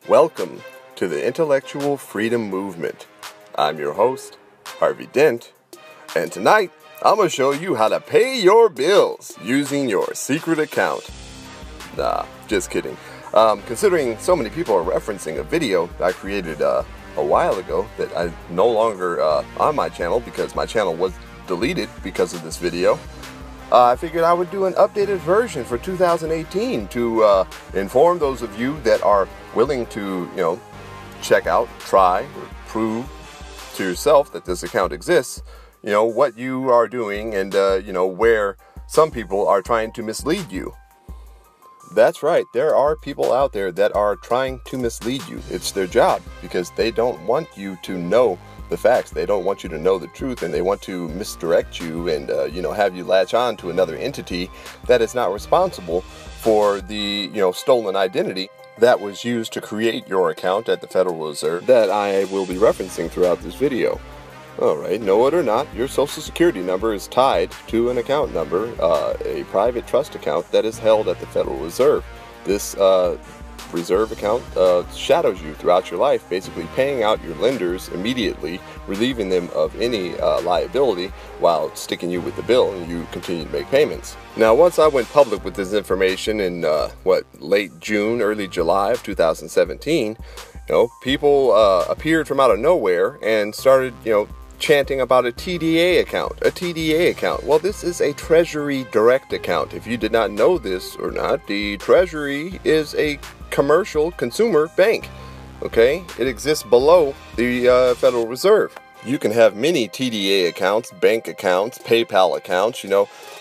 Welcome to the Intellectual Freedom Movement. I'm your host, Harvey Dent, and tonight I'm going to show you how to pay your bills using your secret account. Nah, just kidding. Considering so many people are referencing a video I created a while ago that I no longer on my channel because my channel was deleted because of this video, I figured I would do an updated version for 2018 to inform those of you that are willing to, check out, try, or prove to yourself that this account exists, what you are doing and, where some people are trying to mislead you. That's right, there are people out there that are trying to mislead you. It's their job because they don't want you to know the facts. They don't want you to know the truth, and they want to misdirect you and have you latch on to another entity that is not responsible for the stolen identity that was used to create your account at the Federal Reserve that I will be referencing throughout this video. Alright, know it or not, your social security number is tied to an account number, a private trust account that is held at the Federal Reserve. This reserve account shadows you throughout your life, basically paying out your lenders immediately, relieving them of any liability while sticking you with the bill, and you continue to make payments. Now, once I went public with this information in late June, early July of 2017, people appeared from out of nowhere and started chanting about a TDA account. A TDA account. Well, this is a Treasury Direct account. If you did not know this or not, the Treasury is a commercial consumer bank. Okay? It exists below the Federal Reserve. You can have many TDA accounts, bank accounts, PayPal accounts,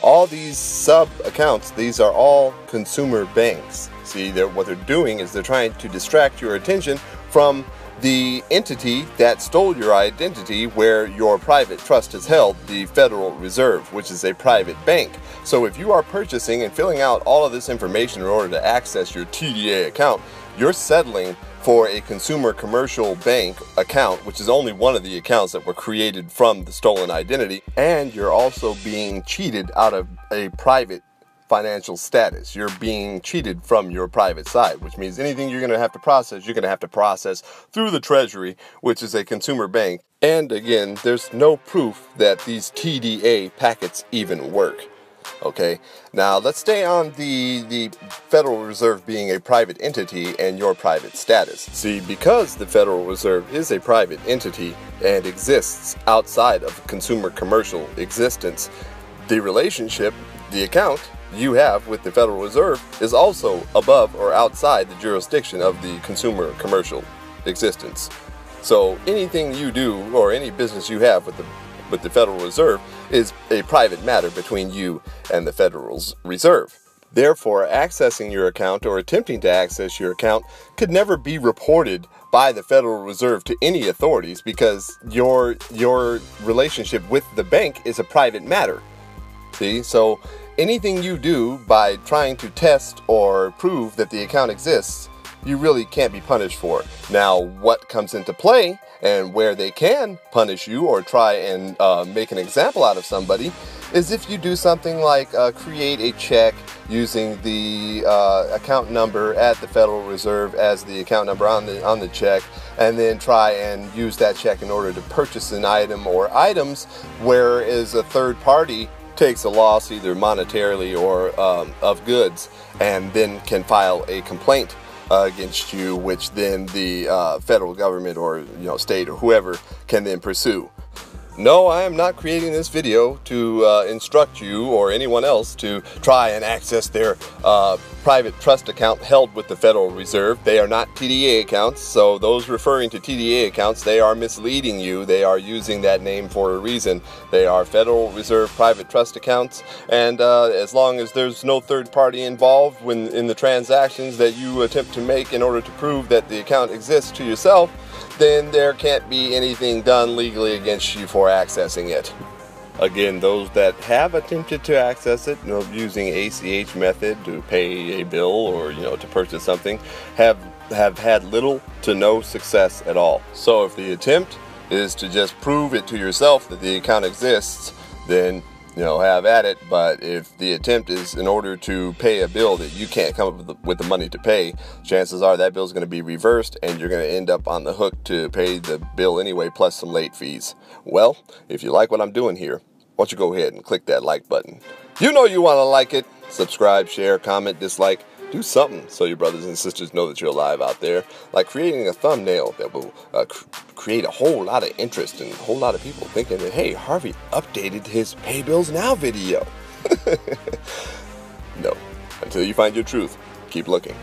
all these sub accounts. These are all consumer banks. See, what they're doing is they're trying to distract your attention from the entity that stole your identity where your private trust is held, the Federal Reserve, which is a private bank. So if you are purchasing and filling out all of this information in order to access your TDA account, you're settling for a consumer commercial bank account, which is only one of the accounts that were created from the stolen identity, and you're also being cheated out of a private financial status. You're being cheated from your private side, which means anything you're going to have to process, you're going to have to process through the Treasury, which is a consumer bank. And again, there's no proof that these TDA packets even work. Okay, now let's stay on the Federal Reserve being a private entity and your private status. See, because the Federal Reserve is a private entity and exists outside of consumer commercial existence, the relationship, the account you have with the Federal Reserve is also above or outside the jurisdiction of the consumer commercial existence. So anything you do or any business you have with the Federal Reserve is a private matter between you and the Federal Reserve. Therefore, accessing your account or attempting to access your account could never be reported by the Federal Reserve to any authorities because your relationship with the bank is a private matter. See, so anything you do by trying to test or prove that the account exists, you really can't be punished for. Now, what comes into play and where they can punish you or try and make an example out of somebody is if you do something like create a check using the account number at the Federal Reserve as the account number on the check, and then try and use that check in order to purchase an item or items, whereas a third party takes a loss either monetarily or of goods, and then can file a complaint against you, which then the federal government or state or whoever can then pursue. No, I am not creating this video to instruct you or anyone else to try and access their private trust account held with the Federal Reserve. They are not TDA accounts, so those referring to TDA accounts, they are misleading you. They are using that name for a reason. They are Federal Reserve private trust accounts, and as long as there's no third party involved in the transactions that you attempt to make in order to prove that the account exists to yourself, then there can't be anything done legally against you for accessing it. Again, those that have attempted to access it, using ACH method to pay a bill or to purchase something, have had little to no success at all. So if the attempt is to just prove it to yourself that the account exists, then have at it. But if the attempt is in order to pay a bill that you can't come up with the money to pay, chances are that bill is going to be reversed and you're going to end up on the hook to pay the bill anyway, plus some late fees. Well, if you like what I'm doing here, why don't you go ahead and click that like button. You know you want to like it. Subscribe, share, comment, dislike. Do something so your brothers and sisters know that you're alive out there. Like creating a thumbnail that will create a whole lot of interest and a whole lot of people thinking that, hey, Harvey updated his Pay Bills Now video. No. Until you find your truth, keep looking.